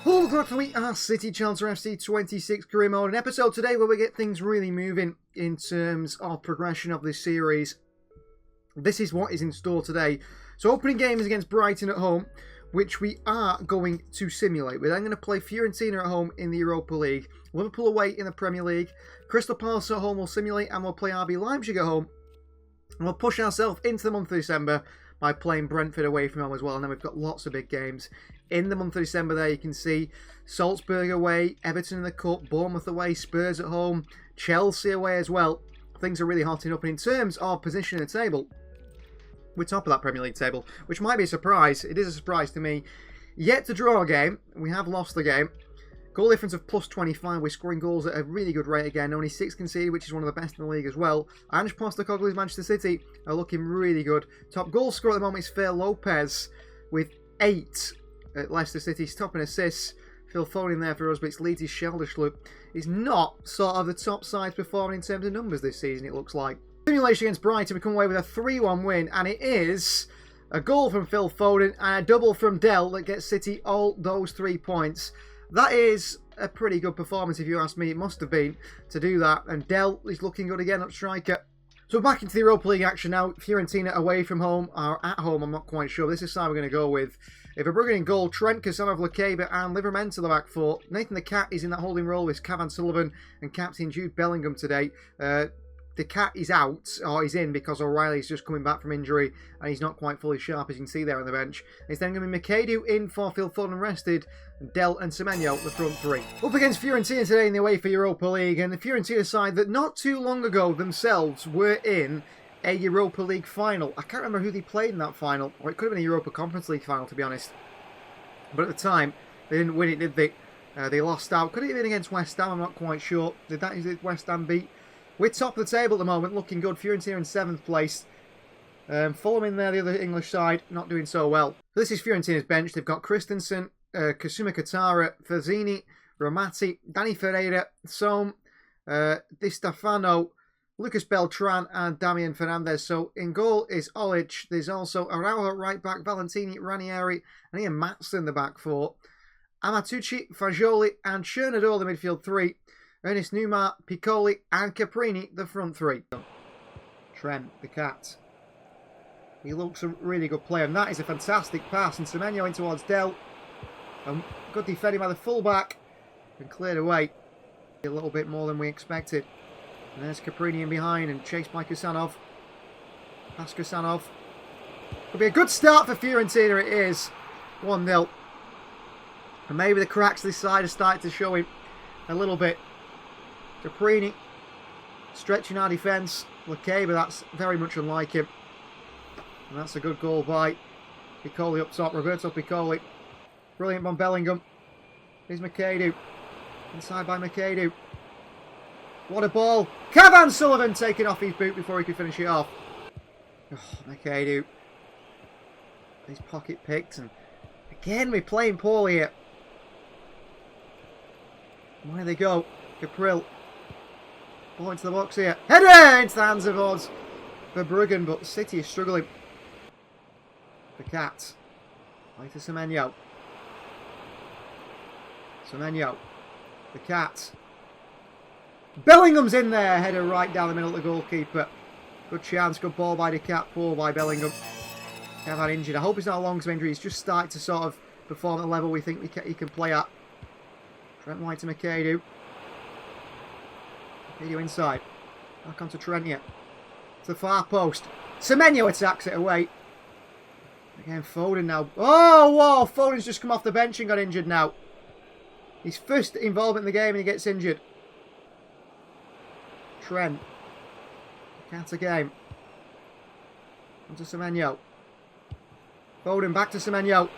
Hello, welcome to our City Challenger FC 26 career mode, an episode today where we get things really moving in terms of progression of this series. This is what is in store today. So opening game is against Brighton at home, which we are going to simulate. We're then going to play Fiorentina at home in the Europa League, Liverpool away in the Premier League, Crystal Palace at home we'll simulate, and we'll play RB Leipzig at home. And we'll push ourselves into the month of December by playing Brentford away from home as well. And then we've got lots of big games in the month of December there. You can see Salzburg away, Everton in the Cup, Bournemouth away, Spurs at home, Chelsea away as well. Things are really hotting up. And in terms of position in the table, we're top of that Premier League table, which might be a surprise. It is a surprise to me. Yet to draw a game. We have lost the game. Goal difference of plus 25. We're scoring goals at a really good rate again. Only 6 conceded, which is one of the best in the league as well. Ange Postecoglou's Manchester City are looking really good. Top goal scorer at the moment is Phil Lopez with 8 at Leicester City's top in assists. Phil Foden there for us, but it's Leeds' Sheldersloop. He's not sort of the top side performing in terms of numbers this season, it looks like. Simulation against Brighton, we come away with a 3-1 win, and it is a goal from Phil Foden and a double from Dell that gets City all those 3 points. That is a pretty good performance if you ask me. It must have been to do that. And Dell is looking good again up striker. So back into the Europa League action now. Fiorentina away from home, or at home, I'm not quite sure. This is the side we're going to go with. If Verbruggen in goal, Trent, Casanov, Lekeba and Livermore to the back four. Nathan the Cat is in that holding role with Cavan Sullivan and captain Jude Bellingham today. The Cat is out, or he's in, because O'Reilly's just coming back from injury and he's not quite fully sharp, as you can see there on the bench. It's then going to be McAdoo in for Phil Foden rested, and Dell and Semenyo the front three. Up against Fiorentina today in the UEFA Europa League, and the Fiorentina side that not too long ago themselves were in a Europa League final. I can't remember who they played in that final, or it could have been a Europa Conference League final, to be honest. But at the time, they didn't win it, did they? They lost out. Could it have been against West Ham? I'm not quite sure. Did West Ham beat? We're top of the table at the moment, looking good. Fiorentina in 7th place. Fulham in there, the other English side, not doing so well. This is Fiorentina's bench. They've got Christensen, Kasuma Katara, Fazzini, Ramati, Danny Ferreira, Soam, Di Stefano, Lucas Beltran and Damian Fernandez. So in goal is Olic. There's also Araujo at right back, Valentini, Ranieri, and Ian Matson the back four. Amatucci, Fagioli and Chernador the midfield three. Ernest Numa, Piccoli and Caprini, the front three. Trent, the Cat. He looks a really good player, and that is a fantastic pass. And Semenyo in towards Dell. Good defending by the fullback. And cleared away. A little bit more than we expected. And there's Caprini in behind and chased by Casanov. Past Casanov. Could be a good start for Fiorentina, it is. 1-0. And maybe the cracks this side are starting to show him a little bit. Caprini stretching our defence. Lekeba, that's very much unlike him. And that's a good goal by Piccoli up top. Roberto Piccoli. Brilliant by Bellingham. Here's McAdoo. Inside by McAdoo. What a ball. Cavan Sullivan taking off his boot before he could finish it off. Oh, McAdoo. His pocket picked. And again, we're playing poorly here. Where they go? Capril. Ball into the box here. Header into the hands of Oz Verbruggen, but City is struggling. The Cat. Right to Semenyo. Semenyo. The Cat. Bellingham's in there. Header right down the middle of the goalkeeper. Good chance. Good ball by the Cat. Poor by Bellingham. Cavan injured. I hope it's not a long-term injury. He's just started to sort of perform at the level we think he can play at. Trent White to McAdoo. McAdoo inside. Back onto Trent here. To the far post. Semenyo attacks it away. Again, Foden now. Oh, whoa! Foden's just come off the bench and got injured now. His first involvement in the game and he gets injured. Trent. Cat again. Onto Semenyo. Foden back to Semenyo.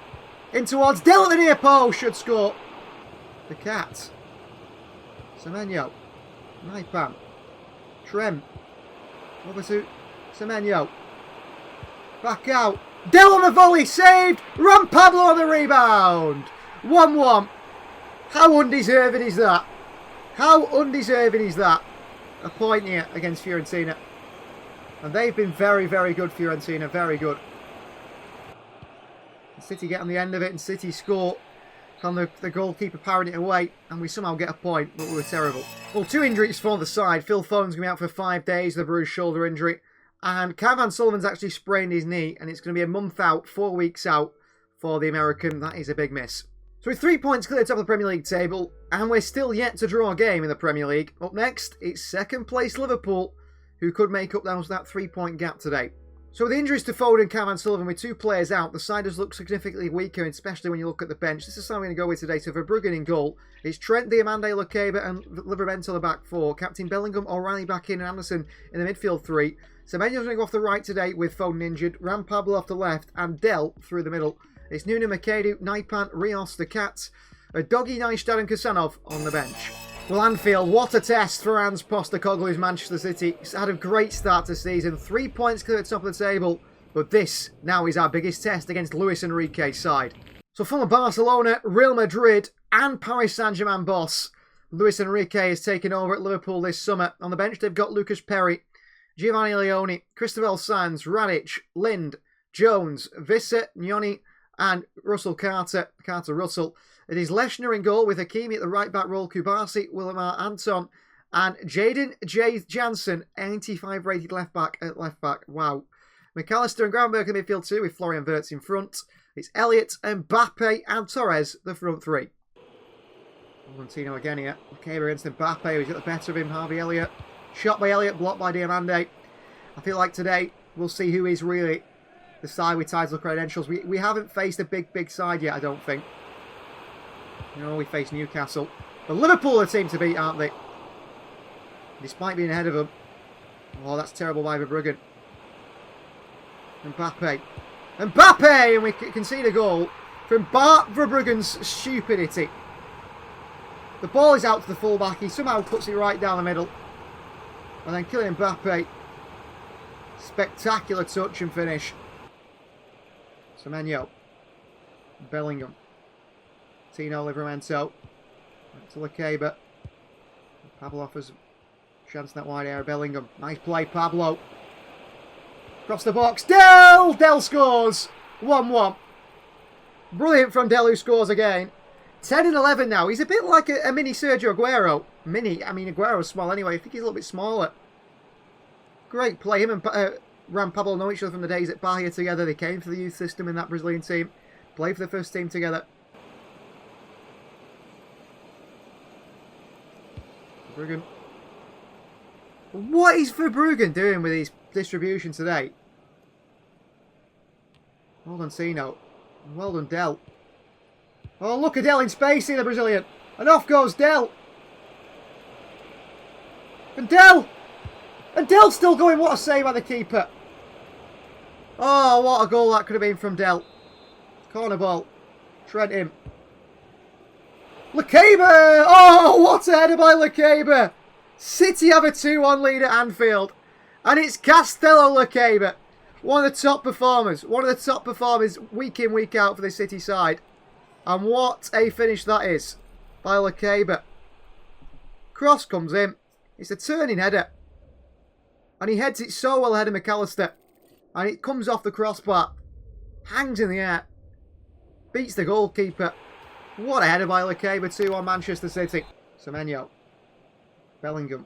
In towards Dell at the near post. Should score. The Cat. Semenyo. Naipan. Trent. Over to Semenyo. Back out. Dell on the volley. Saved. Ram Pablo on the rebound. 1-1. How undeserving is that? How undeserving is that? A point here against Fiorentina. And they've been very, very good, Fiorentina. Very good. City get on the end of it and City score Can the goalkeeper parry it away, and we somehow get a point, but we were terrible. Well, 2 injuries for the side. Phil Foden's going to be out for 5 days with a bruised shoulder injury. And Cavan Sullivan's actually sprained his knee, and it's going to be a month out, 4 weeks out for the American. That is a big miss. So with 3 points clear top of the Premier League table, and we're still yet to draw a game in the Premier League. Up next, it's second place Liverpool, who could make up that 3-point gap today. So with injuries to Foden and Cavan Sullivan with 2 players out, the side does look significantly weaker, especially when you look at the bench. This is how I'm going to go with today. So Verbruggen in goal. It's Trent, Diamande, Lukeba and Livramento the back 4. Captain Bellingham, O'Reilly back in, and Anderson in the midfield 3. Semenyo's going to go off the right today with Foden injured. Ram Pablo off the left and Del through the middle. It's Nuno Makeda, Naipan, Rios, the Cats, Doggy, Neistad and Kasanov on the bench. Well, Anfield, what a test for Hans Postecoglou's Manchester City. He's had a great start to the season. 3 points clear at the top of the table. But this now is our biggest test against Luis Enrique's side. So from Barcelona, Real Madrid and Paris Saint-Germain boss, Luis Enrique has taken over at Liverpool this summer. On the bench, they've got Lucas Perry, Giovanni Leone, Cristobal Sanz, Radic, Lind, Jones, Visser, Nyoni and Russell Carter-Russell. It is Leshner in goal with Hakimi at the right back role, Kubasi, Willemar Anton, and Jadon J. Jansen, 85 rated left back at left back. Wow. McAllister and Gravenberg in the midfield 2 with Florian Wirtz in front. It's Elliott, Mbappe and Torres, the front 3. Valentino again here. Lukeba against Mbappe, who's got the better of him. Harvey Elliott. Shot by Elliott, blocked by Diamande. I feel like today we'll see who is really the side with title credentials. We haven't faced a big side yet, I don't think. You know, we face Newcastle. But Liverpool are the team to beat, aren't they? Despite being ahead of them. Oh, that's terrible by Verbruggen. Mbappe. And we concede a goal from Bart Verbruggen's stupidity. The ball is out to the fullback. He somehow puts it right down the middle. And then Kylian Mbappe. Spectacular touch and finish. Semenyo. Bellingham. Tino Livramento. To Lukeba. Pablo offers a chance in that wide area. Bellingham. Nice play, Pablo. Across the box. Del! Del scores. 1-1. Brilliant from Del, who scores again. 10 and 11 now. He's a bit like a mini Sergio Aguero. I mean, Aguero's small anyway. I think he's a little bit smaller. Great play. Him and Ram Pablo know each other from the days at Bahia together. They came for the youth system in that Brazilian team. Played for the first team together. Verbruggen. What is Verbruggen doing with his distribution today? Well done, Tino. Well done, Del. Oh, look at Del in space here, the Brazilian. And off goes Del. And Del! And Del's still going. What a save by the keeper. Oh, what a goal that could have been from Del. Corner ball. Trent him. Lukeba! Oh, what a header by Lukeba! City have a 2-1 lead at Anfield. And it's Castello Lukeba. One of the top performers. One of the top performers week in, week out for the City side. And what a finish that is by Lukeba. Cross comes in. It's a turning header. And he heads it so well ahead of McAllister. And it comes off the crossbar. Hangs in the air. Beats the goalkeeper. What a header by Lukeba too on Manchester City. Semenyo. Bellingham.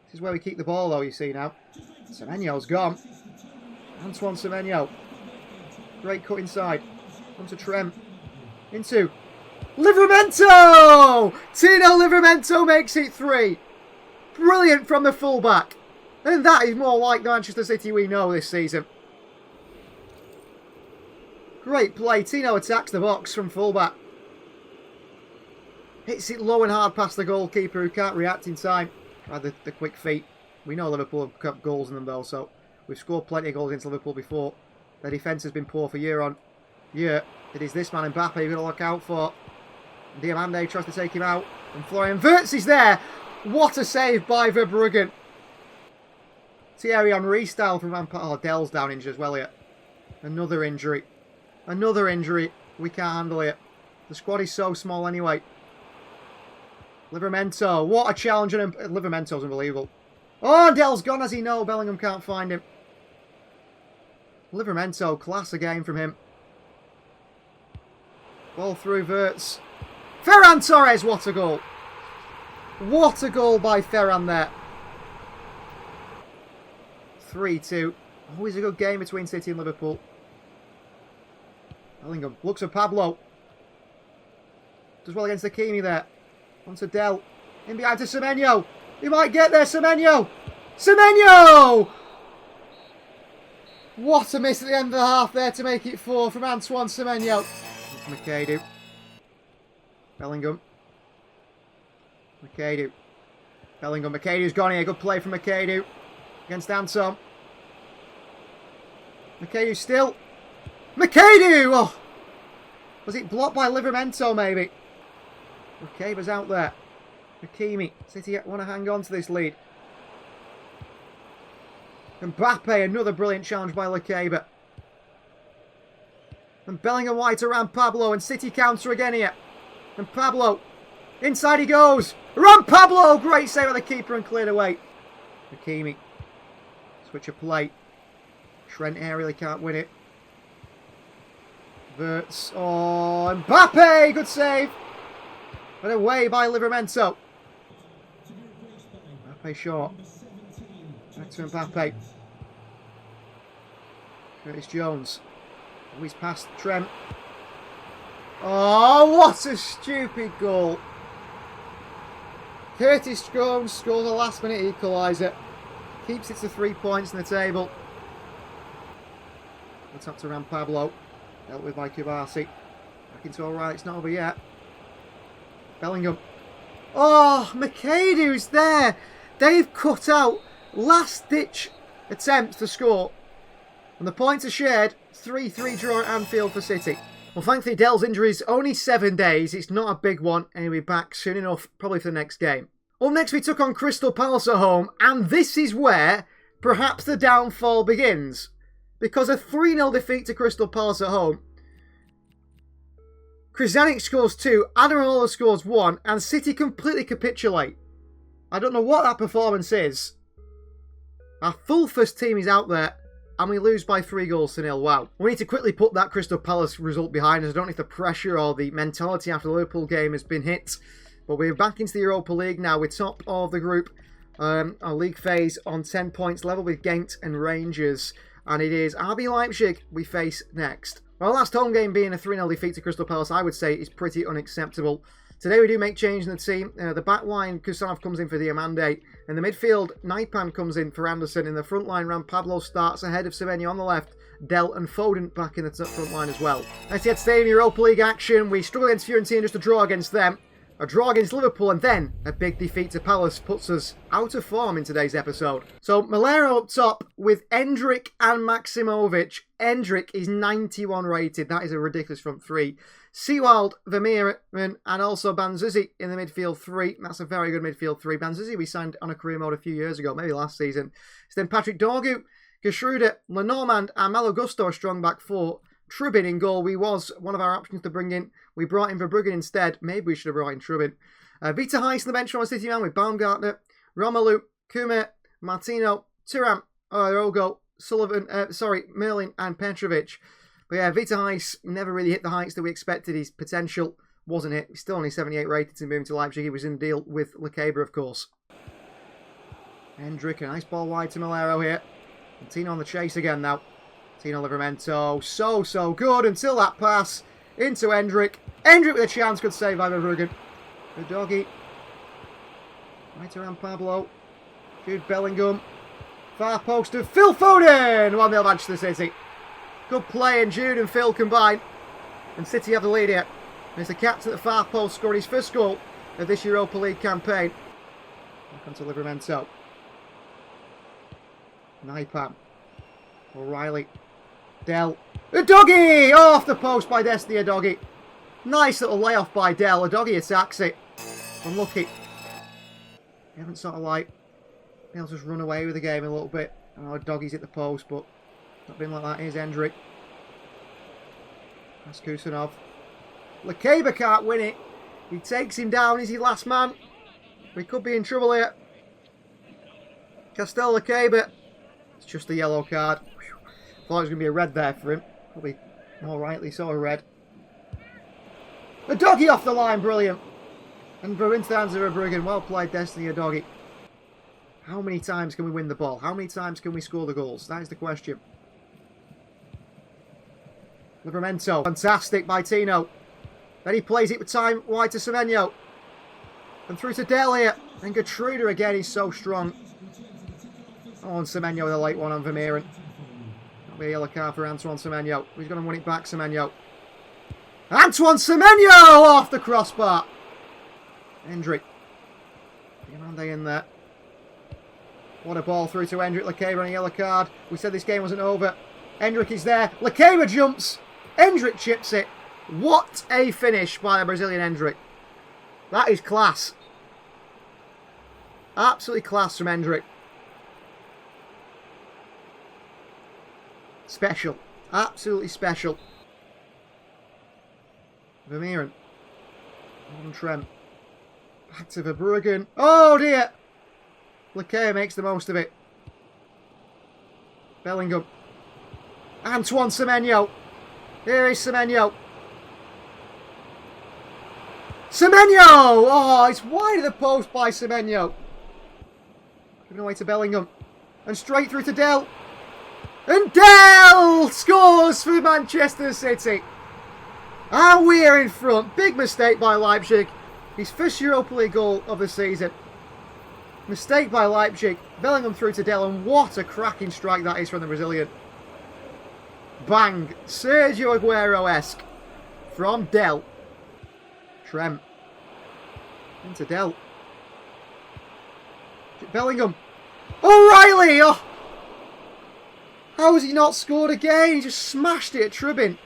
This is where we keep the ball though, you see now. Semenyo's gone. Antoine Semenyo. Great cut inside. Onto Trent. Into Livramento! Tino Livramento makes it 3. Brilliant from the fullback. And that is more like the Manchester City we know this season. Great play. Tino attacks the box from fullback. Hits it low and hard past the goalkeeper who can't react in time. Had the quick feet. We know Liverpool have got goals in them though, so we've scored plenty of goals against Liverpool before. Their defence has been poor for year on year. It is this man Mbappe you've got to look out for. Diamande tries to take him out. And Florian Wirtz is there. What a save by Verbruggen. Thierry Henry style from Van Oh, Del's down injured as well here. Another injury. Another injury. We can't handle it. The squad is so small anyway. Livramento. What a challenge. Livramento's unbelievable. Oh, Del's gone as he know. Bellingham can't find him. Livramento. Class again from him. Ball through Wirtz. Ferran Torres, what a goal. What a goal by Ferran there. 3-2. Always a good game between City and Liverpool. Bellingham looks at Pablo. Does well against Hakimi there. On to Del. In behind to Semenyo. He might get there, Semenyo. Semenyo! What a miss at the end of the half there to make it 4 from Antoine Semenyo. McAdoo. Bellingham. McAdoo. Bellingham. McAdoo's gone here. Good play from McAdoo against Anton. McAdoo still. McAdoo! Oh! Was it blocked by Livramento maybe? Lekeba's out there. Hakimi. City want to hang on to this lead. Mbappe, another brilliant challenge by Lekeba. And Bellingham wide around Pablo, and City counter again here. And Pablo, inside he goes. Around Pablo, great save by the keeper and cleared away. Hakimi, switch of play. Trent here really can't win it. Wirtz, oh, Mbappe, good save. But away by Livramento. Mbappe short. Back to Mbappe. Curtis Jones. Oh, he's past Trent. Oh, what a stupid goal. Curtis Jones scores a last minute equaliser. Keeps it to 3 points in the table. It's up to Ram Pablo. Dealt with by Kubasi. Back into alright, it's not over yet. Bellingham. Oh, McAdoo's there. They've cut out last ditch attempts to score. And the points are shared. 3-3 draw at Anfield for City. Well, thankfully Dell's injury is only 7 days. It's not a big one. And he'll be back soon enough, probably for the next game. Up next we took on Crystal Palace at home. And this is where perhaps the downfall begins. Because a 3-0 defeat to Crystal Palace at home. Krzyzanic scores 2, Ademirola scores 1, and City completely capitulate. I don't know what that performance is. Our full first team is out there, and we lose by 3-0. Wow. We need to quickly put that Crystal Palace result behind us. I don't know if the pressure or the mentality after the Liverpool game has been hit, but we're back into the Europa League now. We're top of the group, our league phase on 10 points level with Ghent and Rangers, and it is RB Leipzig we face next. Well, last home game being a 3-0 defeat to Crystal Palace, I would say is pretty unacceptable. Today we do make change in the team. The back line, Kusanov comes in for Diamande. In the midfield, Naipan comes in for Anderson. In the front line, Ram Pablo starts ahead of Semenyo on the left. Del and Foden back in the front line as well. Let's get today in Europa League action. We struggle against Fiorentina, just a draw against them. A draw against Liverpool, and then a big defeat to Palace puts us out of form in today's episode. So, Malero up top with Endrick and Maximovic. Endrick is 91 rated. That is a ridiculous front three. Seawald, Vermeeren, and also Banzuzi in the midfield three. That's a very good midfield three. Banzuzi we signed on a career mode a few years ago, maybe last season. So then Patrick Dorgu, Geschruder, Lenormand, and Malo Gusto strong back four. Trubin in goal. We was one of our options to bring in. We brought in Verbruggen instead. Maybe we should have brought in Trubin. Vita Heiss on the bench from a City man with Baumgartner, Romelu, Kume, Martino, Thuram, Ogo, Sullivan, Merlin and Petrovic. But yeah, Vita Heiss never really hit the heights that we expected. His potential wasn't hit. He's still only 78 rated to moving to Leipzig. He was in deal with Lekeba, of course. Endrick, a nice ball wide to Malero here. And Tino on the chase again now. Tino Livramento, so good until that pass into Endrick. Endrick with a chance, good save by Verbruggen. The doggy. Right around Pablo. Jude Bellingham. Far post of Phil Foden. 1-0 Manchester City. Good play, and Jude and Phil combine. And City have the lead here. And it's the captain at the far post scoring his first goal of this Europa League campaign. Back onto Livramento. Naipan. O'Reilly. Del. A doggy! Oh, off the post by Destiny Doggy. Nice little layoff by Del. A doggy attacks it. Unlucky. They haven't sort of like been able to just run away with the game a little bit. I know Doggy's at the post, but not been like that. Here's Endrick. That's Kusanov. Lekeba can't win it. He takes him down. Is he last man? We could be in trouble here. Castel Lekeba. It's just a yellow card. Thought it was going to be a red there for him. Probably more rightly so a red. The doggy off the line, brilliant. And into the hands of Verbruggen. Well played, Destiny, a doggy. How many times can we win the ball? How many times can we score the goals? That is the question. Livramento. Fantastic by Tino. Then he plays it with time wide to Semenyo. And through to Dale here. And Gertruda again, he's so strong. Oh, and Semenyo with a late one on Vermeeren. That'll be a yellow card for Antoine Semenyo. He's going to win it back, Semenyo. Antoine Semenyo off the crossbar. Endrick. Diamande in there. What a ball through to Endrick. Lekeba on a yellow card. We said this game wasn't over. Endrick is there. Lekeba jumps. Endrick chips it. What a finish by the Brazilian Endrick. That is class. Absolutely class from Endrick. Special. Absolutely special. Vermeeren. On Trent. Back to Verbruggen. Oh dear! Lekea makes the most of it. Bellingham. Antoine Semenyo. Here is Semenyo. Semenyo! Oh, it's wide of the post by Semenyo. Giving away to Bellingham. And straight through to Dell. And Dell scores for Manchester City. And we are in front. Big mistake by Leipzig. His first Europa League goal of the season. Mistake by Leipzig. Bellingham through to Dell, and what a cracking strike that is from the Brazilian. Bang. Sergio Aguero-esque. From Dell. Trent. Into Dell. Bellingham. O'Reilly! Oh! How has he not scored again? He just smashed it at Trubin.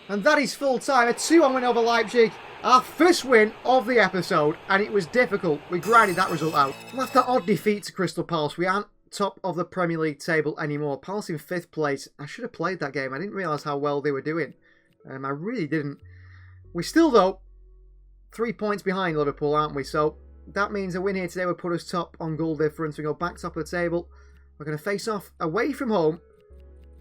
And that is full time. A 2-1 win over Leipzig. Our first win of the episode. And it was difficult. We grinded that result out. After that odd defeat to Crystal Palace, we aren't top of the Premier League table anymore. Palace in 5th place. I should have played that game. I didn't realise how well they were doing. I really didn't. We still, though, 3 points behind Liverpool, aren't we? So that means a win here today would put us top on goal difference. We go back top of the table. We're going to face off away from home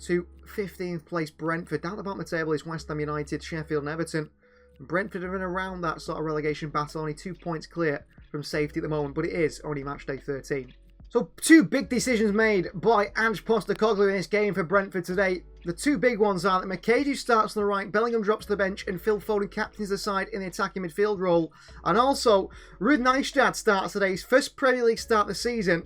to 15th place Brentford. Down the bottom of the table is West Ham United, Sheffield and Everton. Brentford are in around that sort of relegation battle, only 2 points clear from safety at the moment, but it is only match day 13. So 2 big decisions made by Ange Postecoglou in this game for Brentford today. The 2 big ones are that Makaju starts on the right, Bellingham drops to the bench, and Phil Foden captains the side in the attacking midfield role. And also, Ruud Nijstad starts today, his first Premier League start of the season.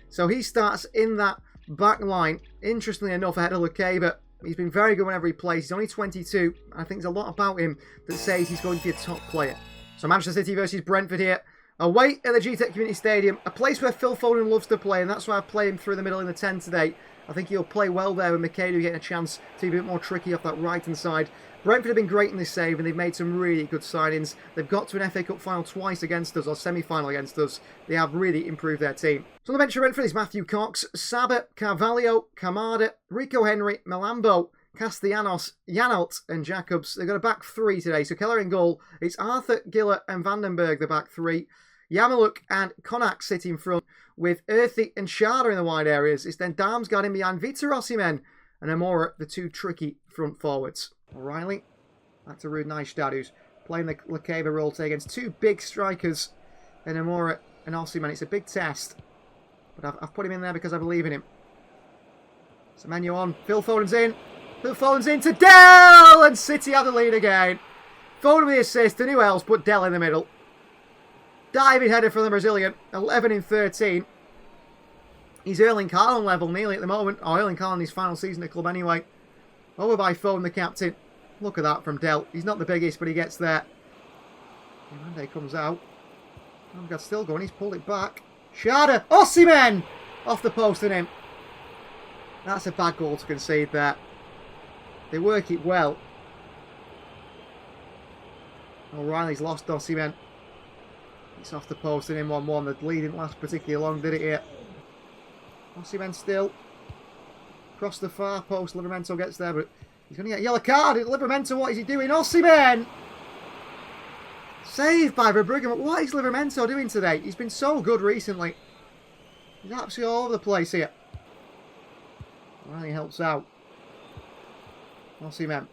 So he starts in that back line, interestingly enough, ahead of Lekeba. He's been very good whenever he plays. He's only 22. I think there's a lot about him that says he's going to be a top player. So Manchester City versus Brentford here. Away at the GTEC Community Stadium, a place where Phil Foden loves to play, and that's why I play him through the middle in the 10 today. I think he'll play well there with Makadu getting a chance to be a bit more tricky off that right-hand side. Brentford have been great in this save, and they've made some really good signings. They've got to an FA Cup final twice against us, or semi-final against us. They have really improved their team. So on the bench for Brentford is Matthew Cox, Saba, Carvalho, Kamada, Rico Henry, Melambo, Castellanos, Janelt and Jacobs. They've got a back 3 today. So Keller in goal. It's Arthur, Giller and Vandenberg, the back 3. Yamaluk and Konak sit in front with Earthy and Sharda in the wide areas. It's then Darmsgaard in behind, Vitor Osimhen and Amora, the 2 tricky front forwards. O'Reilly, back to Ruud Nijstad, who's playing the Lekeba role today against 2 big strikers in Amora and Osimhen. It's a big test, but I've put him in there because I believe in him. Semenyo on, Phil Foden's in. Phil Foden's in to Dell, and City have the lead again. Foden with the assist, and who else but Dell in the middle. Diving header from the Brazilian, 11 in 13. He's Erling Haaland level nearly at the moment. Oh, Erling Haaland, his final season at the club anyway. Over by Foden, the captain. Look at that from Dell. He's not the biggest, but he gets there. Diamande comes out. Darmsgaard's still going, he's pulled it back. Sharda, Osimhen! Off the post in him. That's a bad goal to concede there. They work it well. O'Reilly's lost Osimhen. It's off the post and in 1-1. The lead didn't last particularly long, did it here? Osimhen still. Across the far post, Livramento gets there, but he's going to get a yellow card. Livramento, what is he doing? Osimhen! Saved by Verbruggen, but what is Livramento doing today? He's been so good recently. He's absolutely all over the place here. O'Reilly helps out. Osimhen.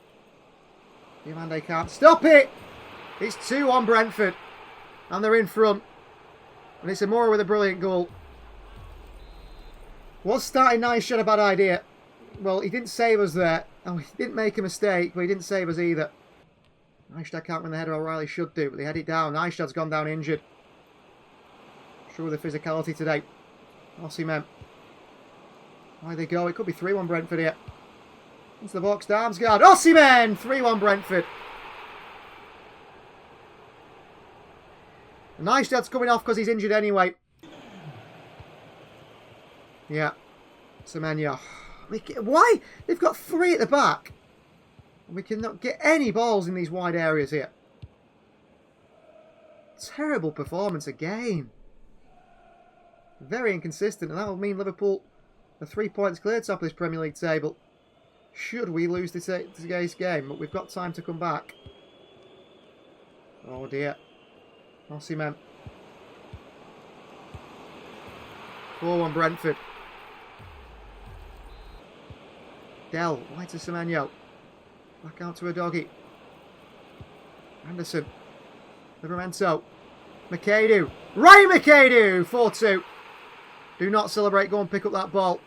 Diamande can't stop it. It's 2-1 Brentford. And they're in front. And it's Amora with a brilliant goal. Was starting nice shot a bad idea? Well, he didn't save us there. Oh, he didn't make a mistake, but he didn't save us either. Neistad can't win the header, O'Reilly should do, but they head it down. Neistad's gone down injured. Sure with the physicality today. Osimhen. Why they go? It could be 3-1 Brentford here. Into the box, Damsgaard. Osimhen! 3-1 Brentford. Neistad's coming off because he's injured anyway. Yeah. Semenyo. Why? They've got 3 at the back. We cannot get any balls in these wide areas here. Terrible performance again. Very inconsistent, and that will mean Liverpool are 3 points clear top of this Premier League table. Should we lose today's game, but we've got time to come back. Oh dear. Osimhen. 4-1 Brentford. Dell, wide to Semenyo. Back out to a doggy. Anderson. Livramento. McAdoo. Ryan McAdoo! 4-2. Do not celebrate. Go and pick up that ball.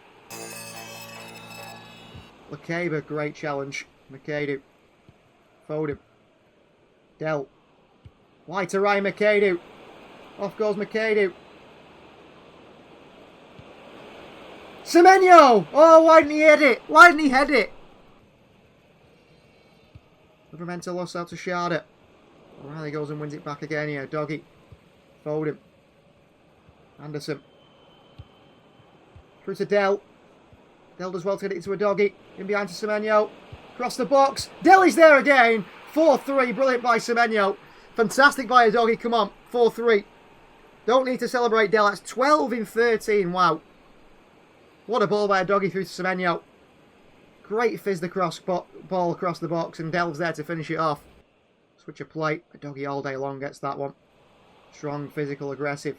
Lakeba, great challenge. McAdoo. Foden. Dell. Wide to Ryan McAdoo. Off goes McAdoo. Semenyo! Oh, why didn't he hit it? Why didn't he head it? Livramento lost out to Sharda. O'Reilly goes and wins it back again here. Doggy. Foden. Anderson. Through to Dell. Dell does well to get it into a doggy. In behind to Semenyo. Across the box. Dell is there again. 4-3. Brilliant by Semenyo. Fantastic by a doggy. Come on. 4-3. Don't need to celebrate Dell. That's 12 in 13. Wow. What a ball by a doggy through to Semenyo. Great fizzed across ball across the box, and Del's there to finish it off. Switch of play. A doggy all day long gets that one. Strong, physical, aggressive.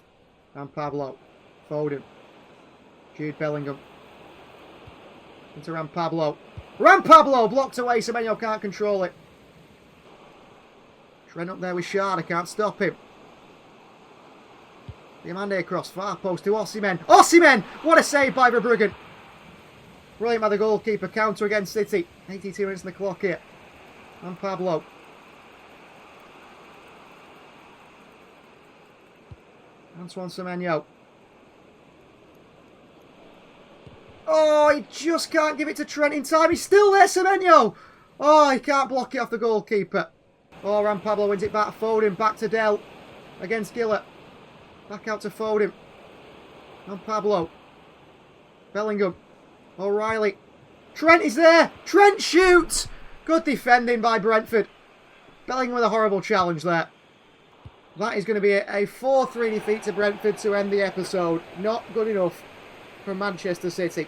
And Pablo. Foden. Jude Bellingham. Into Pablo. Pablo blocked away. Semenyo can't control it. Trent up there with Sharda. Can't stop him. Diamande across. Far post to Osimhen. Osimhen! What a save by Verbruggen. Brilliant by the goalkeeper. Counter against City. 82 minutes on the clock here. And Pablo. Antoine Semenyo. Oh, he just can't give it to Trent in time. He's still there, Semenyo. Oh, he can't block it off the goalkeeper. Oh, Pablo wins it back. Foden back to Dell. Against Gillett. Back out to Foden. And Pablo. Bellingham. O'Reilly. Trent is there. Trent shoots. Good defending by Brentford. Bellingham with a horrible challenge there. That is going to be a 4-3 defeat to Brentford to end the episode. Not good enough from Manchester City.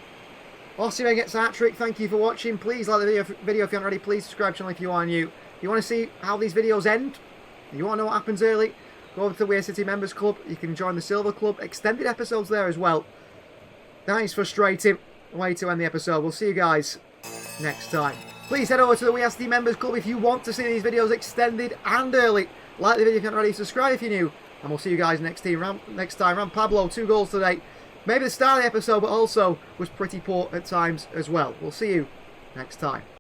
Osimhen gets a hat-trick. Thank you for watching. Please like the video if you aren't already. Please subscribe to the channel if you are new. If you want to see how these videos end, and you want to know what happens early, go over to the Weir City Members Club. You can join the Silver Club. Extended episodes there as well. That is frustrating. Way to end the episode. We'll see you guys next time. Please head over to the Weir City Members Club if you want to see these videos extended and early. Like the video if you're not already. Subscribe if you're new. And we'll see you guys next time. Pablo, 2 goals today. Maybe the start of the episode, but also was pretty poor at times as well. We'll see you next time.